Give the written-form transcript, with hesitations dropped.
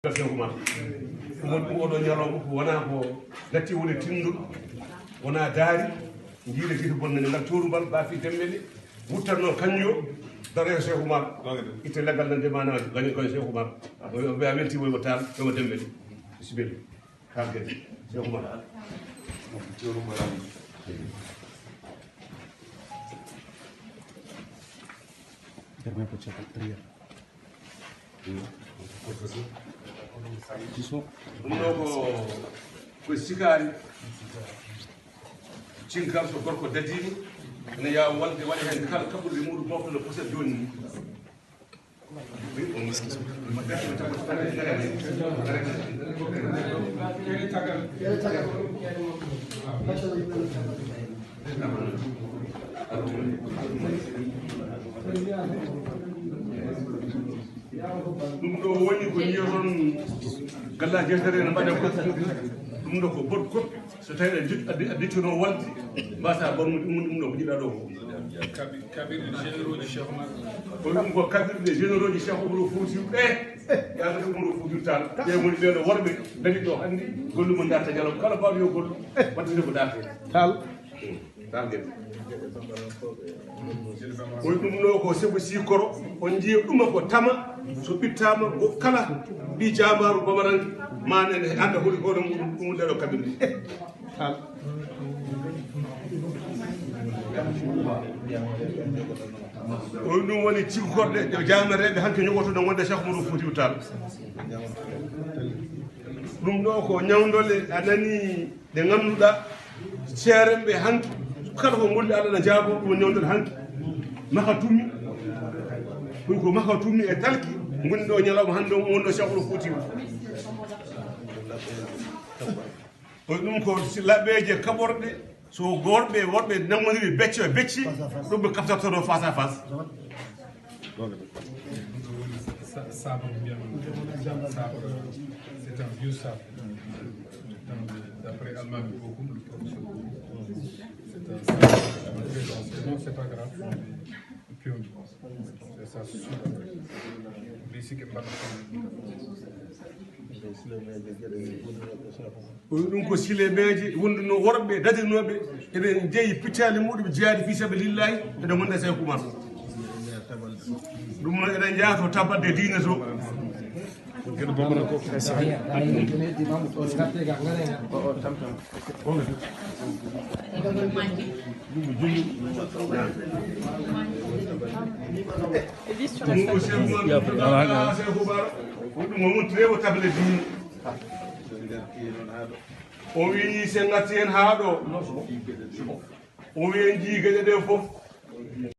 Oɗo ñalawma wona ko gatti woni tinduɗo wona daari jiiɗe titi bonnane ngal torumbal baafi dembele wuttanno kañƴo daro Cheikh Oumar itte leggal nan demanaji gañi koye Cheikh Oumar a weltima mo tal ɗomo dembele bisimilla kalde Cheikh Oumar ɗum ɗo ko sikari cinkal so gorko dadima ene ya walde waɗa hen kala kaɓɓude muɗum moftono poset joni ɗum ɗo woni ko yiyoton gallaji yeftere ne mbaɗe ko ɗum ɗo ko bot koɓɓe so tawi a dittuno walde mbasa bonnude ɗum ɗo ko jiɗɗa ɗo kabirɗe généraux ji Cheikh Oumar ko ɗum ko kabirɗe généraux ji Cheikh Oumar Foutiyou yaade Oumar Foutiyou Tall ɓe woni ɓeɗo worɓe dañi ɗo hannde gollumo darta ñalawma kala mbaɗo yo gollu wattide ko darte tal gen koye ɗum ɗo ko sebo sikoro on jiiya ɗuma ko tama so ɓittama ko kala mbi jamaru bamaranke manene anda holi hono muɗum ɗum ɗeɗo kabirɗe o ɗum woni cikkorɗe jamareɓe hanke jogotoɗo wonde Cheikh Oumar Foutiyou Tall ɗum ɗo ko ñawdole a nani ɗe ganduɗa ceerenɓe hanke kala ko golli Allah ne jaabo ɗum ñawdole hanke maka tummi ɗum ko maka tummi e talki goni ɗo ñalawma hande wonɗo Cheikh Oumar Foutiyou ɗum ko laɓɓeje kaɓorɗe so worɓe worɓe nammodiri becce e becce ɗum ɓe kaftattoɗo face à face sabre c'est un vieux sabre d'après Almami Bokoum, le professeur Bokoum. C'est un sabre très ancien. Non, c'est pas grave, puis on c'est ça sous ici que ɗum ko silemeje wonduno worɓe dadinoɓe eɓe jeeyi piccali muɗum jeeyade fi sabilillahi eɗen gonɗa Cheikh Oumar ɗum noon eɗen jaato tabadde diine to gueɗe bomana ko ɗum o wontirewo table diine o wi sen gatti hen ha ɗo o wi en jii gueɗe ɗe foof